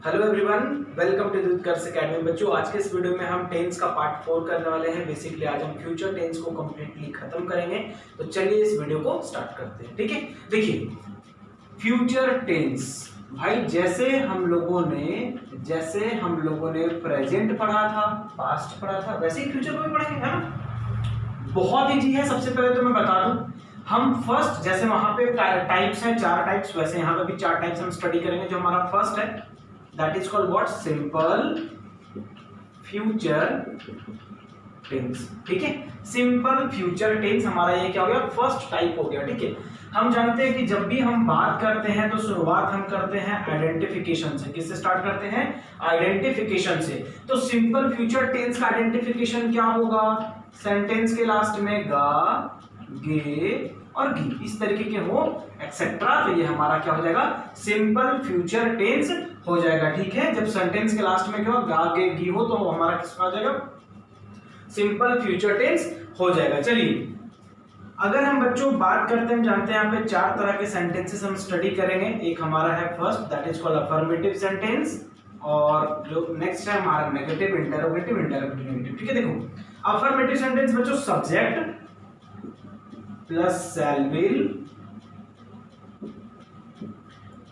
Hello everyone, welcome to Doodhkarsh academy. बच्चों, आज के इस वीडियो में हम टेंस का पार्ट 4 करने वाले हैं। बेसिकली आज हम फ्यूचर टेंस को कंप्लीटली खत्म करेंगे। तो चलिए इस वीडियो को स्टार्ट करते हैं। ठीक है, देखिए फ्यूचर टेंस भाई, जैसे हम लोगों ने प्रेजेंट पढ़ा था, पास्ट पढ़ा था, वैसे ही फ्यूचर को भी पढ़ेंगे, है ना। बहुत इजी है। सबसे पहले तो मैं बता दूं, हम फर्स्ट जैसे वहां पे टाइप्स हैं, 4 टाइप्स, वैसे यहाँ पे भी 4 टाइप्स हम स्टडी करेंगे। जो हमारा फर्स्ट है that is called what, simple future tense. ठीक है, सिंपल फ्यूचर टेंस हमारा ये क्या हो गया, फर्स्ट टाइप हो गया। ठीक है, हम जानते हैं कि जब भी हम बात करते हैं तो शुरुआत हम करते हैं आइडेंटिफिकेशन से। किससे स्टार्ट करते हैं? आइडेंटिफिकेशन से। तो सिंपल फ्यूचर टेंस का आइडेंटिफिकेशन क्या होगा? सेंटेंस के लास्ट में गा, गे और गी इस तरीके के हो एक्सेट्रा, तो ये हमारा क्या हो जाएगा, सिंपल फ्यूचर टेंस हो जाएगा। ठीक है, जब सेंटेंस के लास्ट में क्या हो, गा, गे, गी हो, तो हमारा किस हो जाएगा, सिंपल फ्यूचर टेंस हो जाएगा। चलिए, अगर हम बच्चों बात करते हैं, जानते हैं यहाँ पे 4 तरह के सेंटेंसेस हम स्टडी करेंगे। एक हमारा है first, that is called affirmative sentence, और जो नेक्स्ट है हमारा नेगेटिव, इंटरोगेटिव, इंटरोगेटिव नेगेटिव। ठीक है, देखो अफर्मेटिव सेंटेंस बच्चों, subject plus shall will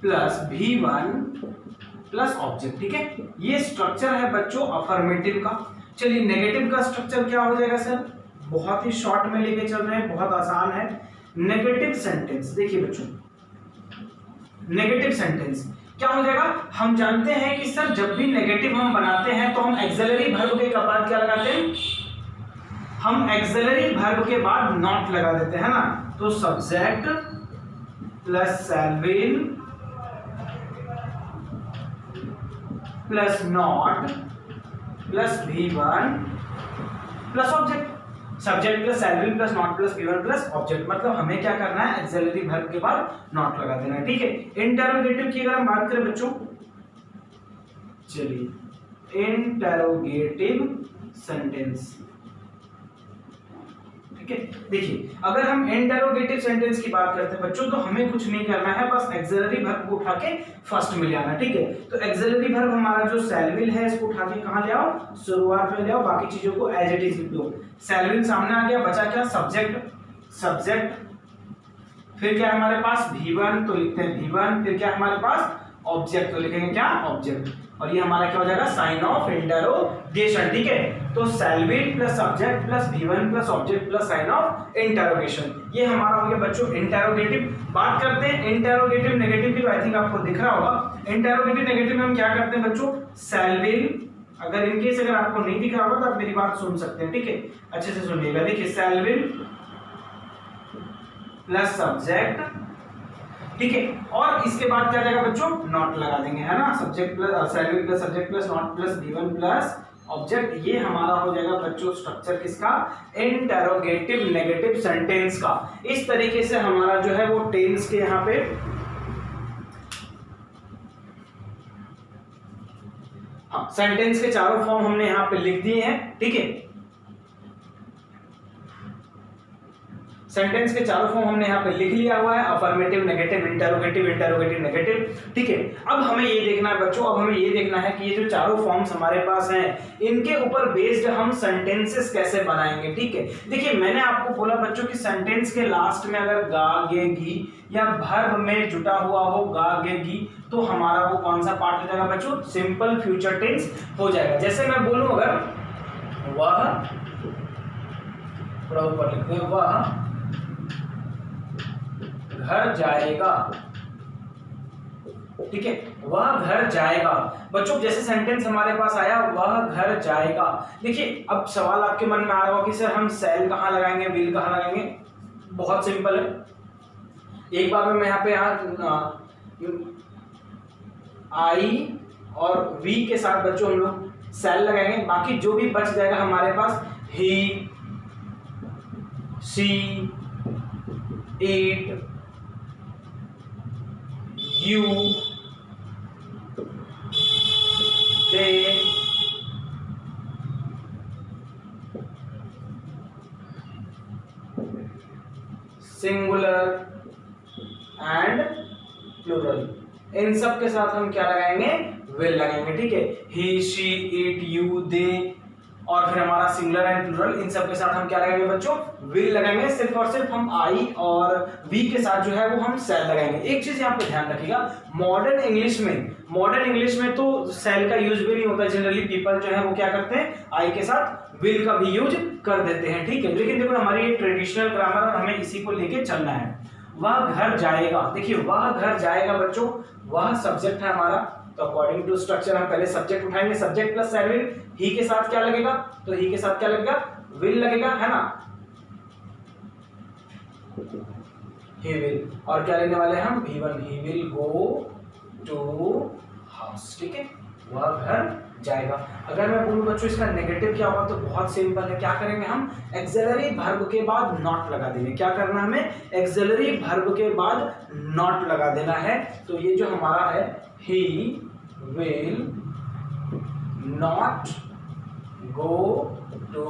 plus V1 plus object. ठीक है, ये स्ट्रक्चर है बच्चों अफर्मेटिव का। चलिए, नेगेटिव का स्ट्रक्चर क्या हो जाएगा सर? बहुत ही शॉर्ट में लेके चल रहे हैं, बहुत आसान है। नेगेटिव सेंटेंस देखिए बच्चों, नेगेटिव सेंटेंस क्या हो जाएगा, हम जानते हैं कि सर जब भी नेगेटिव हम बनाते हैं तो हम एक्सिलरी वर्ब के बाद क्या लगाते हैं, हम एक्सिलरी वर्ब के बाद नॉट लगा देते हैं ना। तो subject plus shall will plus not plus V1 plus object. Subject plus shall will plus not plus V1 plus object, मतलब हमें क्या करना है, एक्सिलरी वर्ब के बाद नॉट लगा देना है। ठीक है, इंटरोगेटिव की अगर हम बात करें बच्चों, चलिए इंटरोगेटिव सेंटेंस। ठीक है, देखिए अगर हम इंटरोगेटिव सेंटेंस की बात करते हैं बच्चों, तो हमें कुछ नहीं करना है, बस एक्सिलरी वर्ब को उठा के फर्स्ट में ले आना। ठीक है, तो एक्सिलरी वर्ब हमारा जो शैल विल है, इसको उठा के कहां ले आओ, शुरुआत में ले आओ, बाकी चीजों को एज इट इज लिख दो। शैल विल सामने आ गया, बचा क्या, सब्जेक्ट, फिर क्या हमारे पास V1, तो लिखते हैं V1, फिर क्या हमारे पास ऑब्जेक्ट, तो लिखेंगे क्या, ऑब्जेक्ट, और ये हमारा क्या हो जाएगा, साइन ऑफ इंटरोगेशन। ठीक है, तो shall will plus subject plus V1 plus object plus sign of interrogation, ये हमारा हो गया बच्चों इंटरोगेटिव। बात करते हैं इंटरोगेटिव नेगेटिव की, आई थिंक आपको दिख रहा होगा। इंटरोगेटिव नेगेटिव में हम क्या करते हैं बच्चों, शैल विल, अगर इनकेस अगर आपको नहीं दिख रहा होगा तो आप मेरी बात सुन सकते हैं। ठीक है, अच्छे से सुनिएगा। देखिए शैल विल प्लस सब्जेक्ट, ठीक है, और इसके बाद क्या जाएगा बच्चों, नॉट लगा देंगे, है ना। Subject plus shall will plus subject plus not plus V1 plus object, ये हमारा हो जाएगा बच्चों स्ट्रक्चर किसका, इंटरोगेटिव नेगेटिव सेंटेंस का। इस तरीके से हमारा जो है वो टेंस के यहाँ पे, हाँ, सेंटेंस के चारों फॉर्म हमने यहाँ पे लिख दिए हैं। ठीक है, सेंटेंस के चारों फॉर्म हमने यहाँ पे लिख लिया हुआ है, affirmative, negative, interrogative, interrogative, negative. ठीक है, अब हमें ये देखना है बच्चों, अब हमें ये देखना है कि ये जो चारों फॉर्म्स हमारे पास हैं, इनके ऊपर बेस्ड हम सेंटेंसेस कैसे बनाएंगे। ठीक है, देखिए मैंने आपको बोला बच्चों कि सेंटेंस के लास्ट में अगर गा, गे, गी या वर्ब में जुटा हुआ हो गा, गे, गी, तो हमारा वो कौन सा पार्ट हो जाएगा बच्चों, सिंपल फ्यूचर टेंस हो जाएगा। जैसे मैं बोलूं, अगर वह, थोड़ा ऊपर लिखते हैं, वह घर जाएगा। ठीक है, वह घर जाएगा बच्चों। जैसे सेंटेंस हमारे पास आया, वह घर जाएगा। देखिए अब सवाल आपके मन में आ रहा होगा कि सर हम शैल कहां लगाएंगे, विल कहां लगाएंगे। बहुत सिंपल है, एक बार में मैं यहाँ पे आई और वी के साथ बच्चों हम लोग शैल लगाएंगे, बाकी जो भी बच जाएगा हमारे पास, he, she, it, you, they, singular and plural, इन सब के साथ हम क्या लगाएंगे, विल लगाएंगे, ठीक है। ही, शी, इट, यू, दे, और फिर हमारा सिंगुलर एंड प्लूरल, इन सब के साथ हम क्या लगाएंगे बच्चों, विल लगाएंगे। सिर्फ और सिर्फ हम आई और वी के साथ जो है वो हम सेल लगाएंगे। एक चीज यहाँ पे ध्यान रखिएगा, मॉडर्न इंग्लिश में तो सेल का यूज भी नहीं होता। जनरली पीपल जो है वो क्या करते हैं, आई के साथ विल का भी यूज कर देते हैं, ठीक है। लेकिन देखो हमारी ये ट्रेडिशनल ग्रामर और हमें इसी को लेके चलना है। वह घर जाएगा, देखिए वह घर जाएगा बच्चों, वह सब्जेक्ट है हमारा, तो अकॉर्डिंग टू स्ट्रक्चर हम पहले सब्जेक्ट उठाएंगे, सब्जेक्ट प्लस सेल विल, ही के साथ क्या लगेगा, तो ही के साथ क्या लगेगा, विल लगेगा, है ना, ही विल, और क्या लेने वाले हैं हम, V1, he will go to house, ठीक है, वह घर जाएगा। अगर मैं बोलूं बच्चों इसका नेगेटिव क्या होगा, तो बहुत सिंपल है, क्या करेंगे हम, एक्सिलरी वर्ब के बाद नॉट लगा देंगे। क्या करना हमें, एक्सिलरी वर्ब के बाद नॉट लगा देना है। तो ये जो हमारा है, he will not go to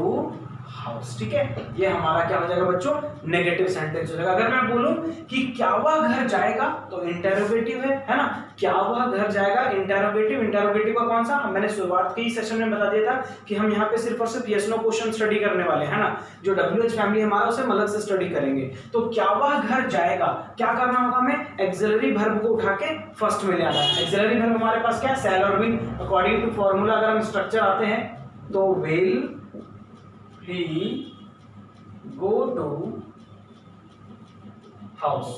house, ठीक है, ये हमारा क्या हो जाएगा बच्चों, नेगेटिव सेंटेंस हो जाएगा। अगर मैं बोलूं कि क्या वह घर जाएगा, तो इंटरोगेटिव है ना, क्या वह घर जाएगा, इंटरोगेटिव का कौन सा, मैंने शुरुआत के ही सेशन में बता दिया था कि हम यहाँ पे सिर्फ और सिर्फ यस नो क्वेश्चन स्टडी करने वाले हैं ना, जो WH फैमिली हमारा उसे अलग से स्टडी करेंगे। तो क्या वह घर जाएगा, क्या करना होगा हमें, एक्सिलरी वर्ब को उठा के फर्स्ट में ले आना है। एक्सिलरी वर्ब हमारे पास क्या है, सेल और विल। अकॉर्डिंग टू फॉर्मूला अगर हम स्ट्रक्चर आते हैं तो will he go to house,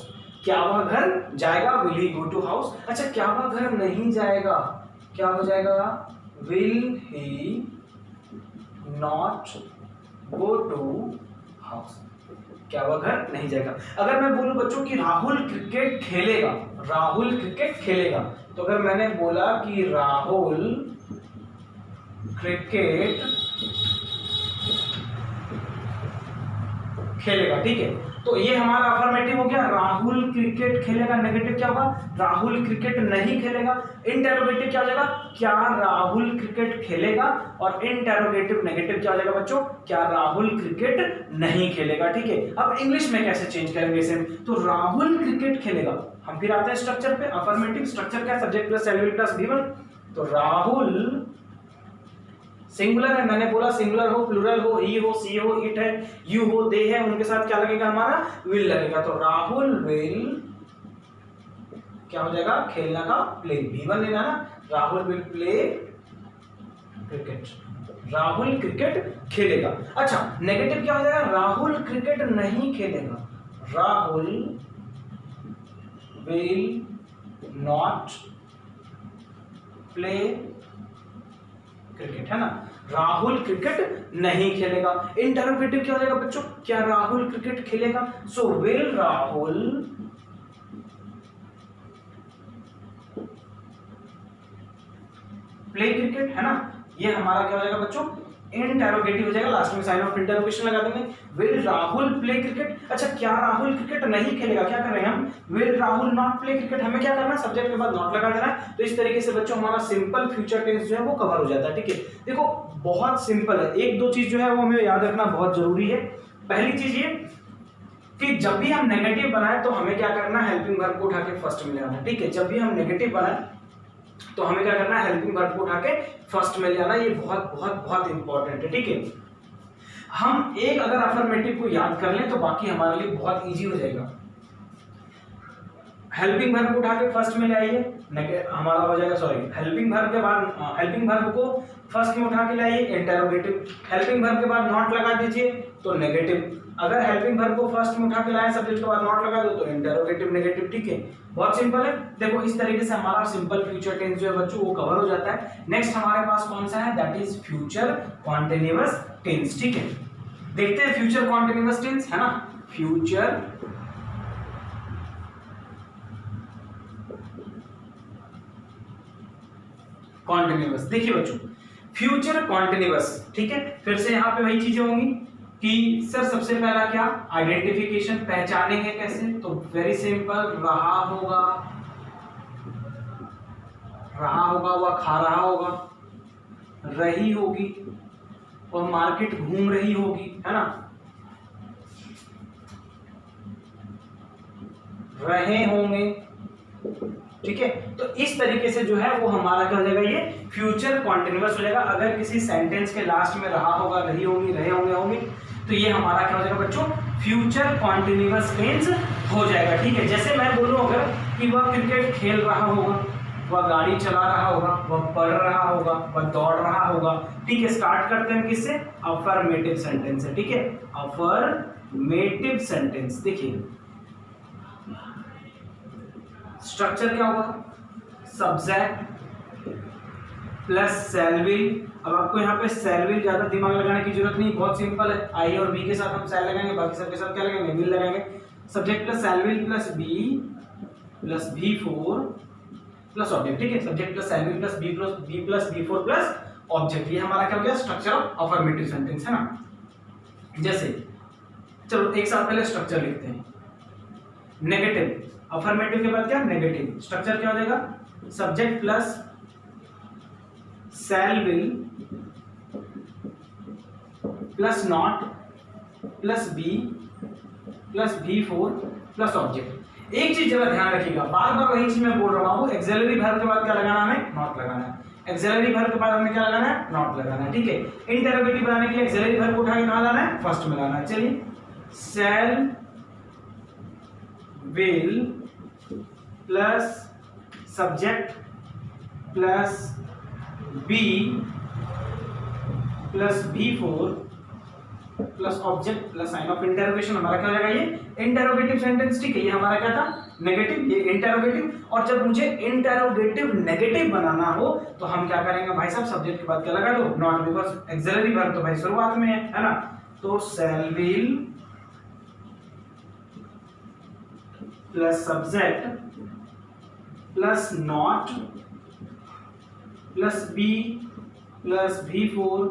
क्या वह घर जाएगा, will he go to house। अच्छा, क्या वह घर नहीं जाएगा, क्या हो जाएगा, will he not go to house, क्या वह घर नहीं जाएगा। अगर मैं बोलूं बच्चों कि राहुल क्रिकेट खेलेगा, तो अगर मैंने बोला कि राहुल क्रिकेट खेलेगा, ठीक है, तो ये हमारा अफर्मेटिव हो गया, राहुल क्रिकेट खेलेगा। नेगेटिव क्या होगा, राहुल क्रिकेट नहीं खेलेगा। इंटरोगेटिव क्या हो जाएगा, क्या राहुल क्रिकेट खेलेगा, और इंटरोगेटिव नेगेटिव क्या हो जाएगा बच्चों, क्या राहुल क्रिकेट नहीं खेलेगा, ठीक है। अब इंग्लिश में कैसे चेंज करेंगे इसे, तो राहुल क्रिकेट खेलेगा, हम फिर आते हैं स्ट्रक्चर पे। अफर्मेटिव स्ट्रक्चर क्या, subject plus shall will plus V1, तो राहुल सिंगुलर है, मैंने बोला सिंगुलर हो, प्लूरल हो, ही हो, सी हो, इट है, यू हो, दे है, उनके साथ क्या लगेगा हमारा, विल लगेगा। तो राहुल विल क्या हो जाएगा, खेलना का प्ले, V1 लेना ना, Rahul will play cricket, Rahul cricket खेलेगा। अच्छा, नेगेटिव क्या हो जाएगा, राहुल क्रिकेट नहीं खेलेगा, Rahul will not play cricket, है ना, राहुल क्रिकेट नहीं खेलेगा। इंटरोगेटिव क्या हो जाएगा बच्चों, क्या राहुल क्रिकेट खेलेगा, so will Rahul play cricket, है ना, ये हमारा क्या हो जाएगा बच्चों, इंटरोगेटिव हो जाएगा, लास्ट में साइन ऑफ इंटरोगेशन लगा देंगे, विल राहुल प्ले क्रिकेट। अच्छा, क्या राहुल क्रिकेट नहीं खेलेगा, क्या कर रहे हैं हम, will Rahul not play cricket, हमें क्या करना है, सब्जेक्ट के बाद नॉट लगा देना है। तो इस तरीके से बच्चों हमारा सिंपल फ्यूचर टेंस जो है वो कवर हो जाता है, ठीक है। देखो बहुत सिंपल है, एक दो चीज जो है वो हमें याद रखना बहुत जरूरी है। पहली चीज ये कि जब भी हम नेगेटिव बनाए तो हमें क्या करना है, हेल्पिंग वर्ब को उठा के फर्स्ट में ले आना, ठीक है। जब भी हम नेगेटिव बनाए तो हमें क्या करना है, हेल्पिंग वर्ब को उठा के फर्स्ट में ले आना, ये बहुत बहुत बहुत इंपॉर्टेंट है, ठीक है। हम एक अगर अफर्मेटिव को याद कर लें तो बाकी हमारे लिए बहुत इजी हो जाएगा। हेल्पिंग वर्ब को उठा के फर्स्ट में ले आइए, हमारा हो जाएगा, सॉरी, हेल्पिंग वर्ब के बाद हेल्पिंग वर्ब को फर्स्ट में उठा के लाइए, इंटरोगेटिव। हेल्पिंग वर्ब के बाद नॉट लगा दीजिए तो नेगेटिव। अगर हेल्पिंग वर्ब को फर्स्ट में उठा के लाए, सब्जेक्ट के बाद नॉट लगा दो तो इंटरोगेटिव नेगेटिव, ठीक है। बहुत सिंपल है। देखो इस तरीके से हमारा सिंपल फ्यूचर टेंस जो है बच्चों वो कवर हो जाता है। नेक्स्ट हमारे पास कौन सा है, that is future continuous tense, ठीक है। देखते हैं फ्यूचर कॉन्टिन्यूअस टेंस, है ना, फ्यूचर कॉन्टिन्यूअस। देखिए बच्चों फ्यूचर कॉन्टिन्यूअस, ठीक है, फिर से यहाँ पे वही चीजें होंगी कि सर सबसे पहला क्या, आइडेंटिफिकेशन, पहचानेंगे कैसे, तो वेरी सिंपल, रहा होगा, वह खा रहा होगा, रही होगी, वह मार्केट घूम रही होगी, है ना, रहे होंगे, ठीक है। तो इस तरीके से जो है वो हमारा क्या हो जाएगा, ये फ्यूचर कॉन्टिन्यूअस हो जाएगा। अगर किसी सेंटेंस के लास्ट में रहा होगा, रही होगी, रहे होंगे तो ये हमारा क्या हो जाएगा बच्चों, फ्यूचर कॉन्टिन्यूअस टेंस हो जाएगा। ठीक है। जैसे मैं बोलूं अगर कि वह क्रिकेट खेल रहा होगा, वह गाड़ी चला रहा होगा, वह पढ़ रहा होगा, वह दौड़ रहा होगा। ठीक है। स्टार्ट करते हैं किससे, अफर्मेटिव सेंटेंस से। ठीक है। अफर्मेटिव सेंटेंस देखिए स्ट्रक्चर क्या होगा, सब्जेक्ट प्लस शैल विल। अब आपको यहाँ पे शैल विल ज्यादा दिमाग लगाने की जरूरत नहीं, बहुत सिंपल है। आई और बी के साथ हम शैल लगाएंगे, बाकी सबके साथ क्या लगाएंगे, विल लगाएंगे। Subject plus shall will plus be plus V4 plus object. ठीक है। Subject plus shall will plus be plus V4 plus object. ये हमारा क्या हो गया, स्ट्रक्चर ऑफ अफर्मेटिव सेंटेंस है ना। जैसे चलो एक साथ पहले स्ट्रक्चर लिखते हैं। नेगेटिव, अफर्मेटिव के बाद क्या, नेगेटिव। स्ट्रक्चर क्या हो जाएगा, subject plus shall will plus not plus be plus V4 plus object. एक चीज जरा ध्यान रखिएगा, बार बार वही चीज मैं बोल रहा हूं, एक्सिलरी वर्ब के बाद क्या लगाना है, नॉट लगाना है। एक्सिलरी वर्ब के बाद हमें क्या लगाना है, नॉट लगाना है। ठीक है। इंटरोगेटिव बनाने के लिए एक्सिलरी वर्ब को उठा के कहां लाना है, फर्स्ट में लाना है। चलिए, shall will plus subject plus be plus V4 plus object plus sign of interrogation. हमारा क्या हो जाएगा, ये इंटरोगेटिव सेंटेंस। ठीक है। ये हमारा क्या था, नेगेटिव, ये इंटरोगेटिव। और जब मुझे इंटरोगेटिव नेगेटिव बनाना हो तो हम क्या करेंगे भाई साहब, सब्जेक्ट के बाद क्या लगा दो, नॉट, बिकॉज एक्सिलरी वर्ब तो भाई शुरुआत में है ना। तो shall will plus subject plus not plus be plus V4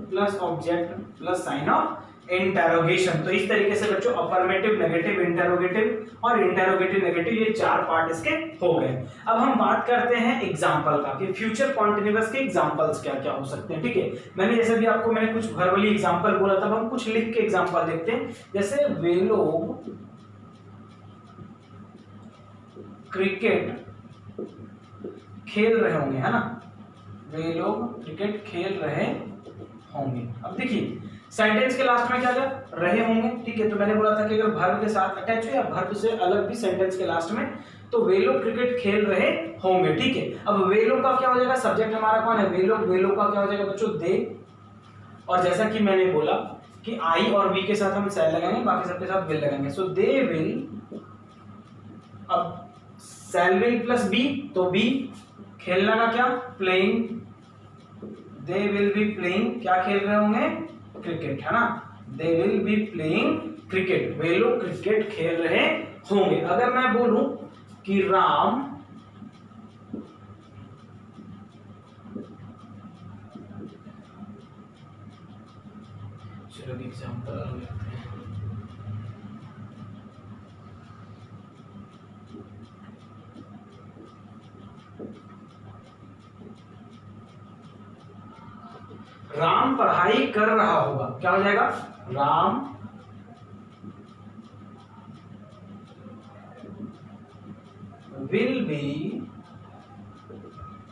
plus object plus sign of interrogation. तो इस तरीके से बच्चों अफर्मेटिव, नेगेटिव, इंटरोगेटिव और इंटरोगेटिव नेगेटिव, ये 4 पार्ट इसके हो गए। अब हम बात करते हैं एग्जांपल का कि फ्यूचर कॉन्टिन्यूअस के एग्जांपल्स क्या क्या हो सकते हैं। ठीक है। मैंने जैसे भी आपको मैंने कुछ वर्बली एग्जांपल बोला था, हम कुछ लिख के एग्जांपल देखते हैं। जैसे वे लोग क्रिकेट खेल रहे होंगे, है ना, वे लोग क्रिकेट खेल रहे होंगे। अब देखिए सेंटेंस के लास्ट में क्या क्या रहे होंगे। ठीक है। तो मैंने बोला था कि अगर वर्ब के साथ अटैच हो या वर्ब से अलग भी सेंटेंस के लास्ट में, तो वे लोग क्रिकेट खेल रहे होंगे। ठीक है। अब वे लोग का क्या हो जाएगा, सब्जेक्ट हमारा कौन है, वे लोग। वे लोग का क्या हो जाएगा बच्चों, दे। और जैसा कि मैंने बोला कि आई और वी के साथ हम शैल लगाएंगे, बाकी सबके साथ विल लगाएंगे। सो दे विल, अब शैल विल प्लस बी, तो बी, खेलना का क्या, playing, they will be playing, क्या खेल रहे होंगे, क्रिकेट, है ना। They will be playing cricket, वे लोग क्रिकेट खेल रहे होंगे। अगर मैं बोलूं कि राम चलो एग्जांपल लेते हैं। राम पढ़ाई कर रहा होगा, क्या हो जाएगा, राम विल बी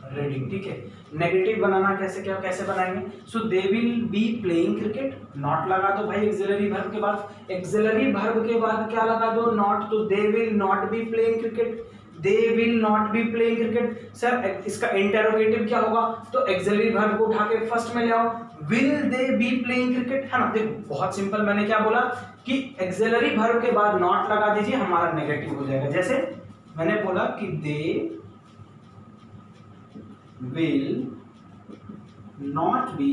रीडिंग। ठीक है। नेगेटिव बनाना कैसे, क्या कैसे बनाएंगे, so they will be playing cricket, not लगा दो भाई एक्सिलरी वर्ब के बाद। एक्सिलरी वर्ब के बाद क्या लगा दो, नॉट। तो they will not be playing cricket, they will not be playing cricket. Sir इसका इंटरोगेटिव क्या होगा, तो एक्सिलरी वर्ब को उठा के फर्स्ट में ले आओ, will they be playing cricket, है ना। देखो बहुत सिंपल, मैंने क्या बोला कि एक्सिलरी वर्ब के बाद नॉट लगा दीजिए, हमारा नेगेटिव हो जाएगा। जैसे मैंने बोला कि they will not be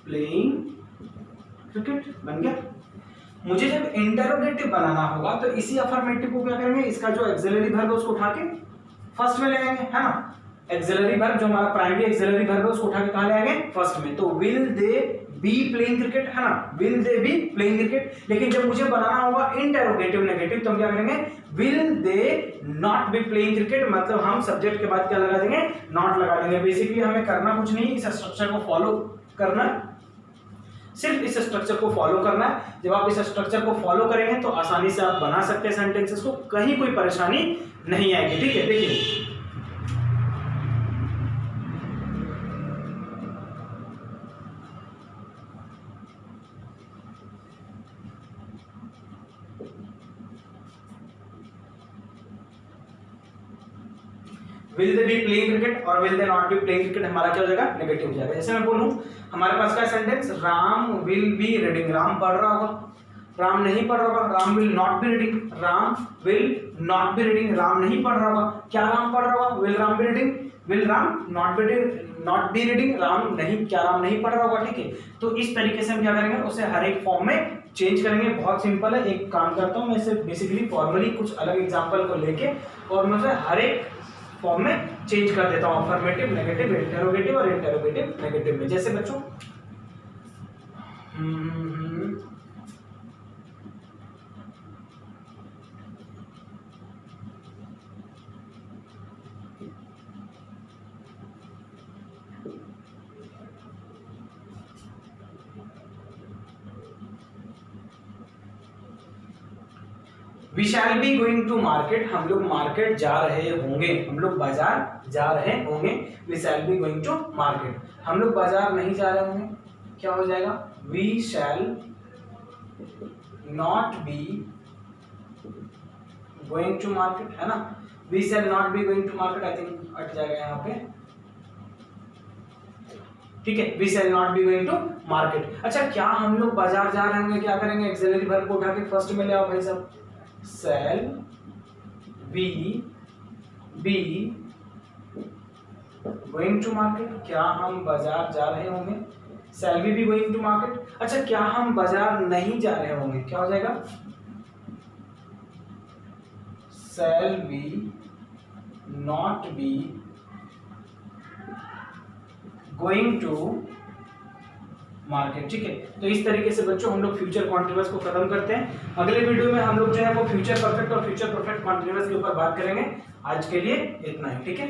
playing cricket, बन गया। मुझे जब इंटरोगेटिव बनाना होगा तो इसी अफर्मेटिव को क्या करेंगे, इसका जो एक्सिलरी वर्ब है उसको उठा के फर्स्ट में ले आएंगे, है ना। एक्सिलरी वर्ब जो हमारा प्राइमरी एक्सिलरी वर्ब है उसको उठा के कहां ले आएंगे, फर्स्ट में। तो will they be playing cricket, है ना, will they be playing cricket. लेकिन जब मुझे बनाना होगा इंटरोगेटिव नेगेटिव, तो हम क्या करेंगे, will they not be playing cricket, मतलब हम सब्जेक्ट के बाद क्या लगा देंगे, नॉट लगा देंगे। बेसिकली हमें करना कुछ नहीं, इस स्ट्रक्चर को फॉलो करना। सिर्फ इस स्ट्रक्चर को फॉलो करना है। जब आप इस स्ट्रक्चर को फॉलो करेंगे तो आसानी से आप बना सकते हैं सेंटेंसेस को, कहीं कोई परेशानी नहीं आएगी। ठीक है, देखिए will they be playing cricket और will they not be playing cricket हमारा क्या हो जाएगा, नेगेटिव हो जाएगा। जैसे मैं बोलूं हमारे पास का sentence, Ram will be reading, Ram पढ़ रहा होगा, राम नहीं पढ़ रहा होगा, Ram will not be reading, Ram will not be reading, Ram नहीं पढ़ रहा होगा, क्या राम पढ़ रहा होगा, will Ram be reading, will Ram not be reading, Ram नहीं, क्या राम नहीं पढ़ रहा होगा। ठीक है, तो इस तरीके से हम क्या करेंगे, उसे हर एक फॉर्म में चेंज करेंगे। बहुत सिंपल है, एक काम करता हूं मैं इसे बेसिकली फॉर्मली कुछ अलग एग्जांपल को लेके और मैं उसे हर एक फॉर्म में चेंज कर देता हूं, अफर्मेटिव, नेगेटिव, इंटरोगेटिव और इंटरोगेटिव नेगेटिव में। जैसे बच्चों we shall be going to market, हम लोग मार्केट जा रहे होंगे, हम लोग बाजार जा रहे होंगे। We shall be going to market, हम लोग बाजार नहीं जा रहे होंगे, क्या हो जाएगा, we shall not be going to market, है ना। We shall not be going to market, I think हट जाएगा यहाँ पे। ठीक है, we shall not be going to market. अच्छा, क्या हम लोग बाजार जा रहे होंगे, क्या करेंगे, एक्सिलरी वर्ब को उठा के फर्स्ट में ले आओ भाई साहब, shall we be going to market, क्या हम बाजार जा रहे होंगे, shall we be going to market। अच्छा, क्या हम बाजार नहीं जा रहे होंगे, क्या हो जाएगा, shall we not be going to market. ठीक है, तो इस तरीके से बच्चों हम लोग फ्यूचर कॉन्टिन्यूअस को खत्म करते हैं। अगले वीडियो में हम लोग जो है वो फ्यूचर परफेक्ट और फ्यूचर परफेक्ट कॉन्टिन्यूअस के ऊपर बात करेंगे। आज के लिए इतना ही, ठीक है।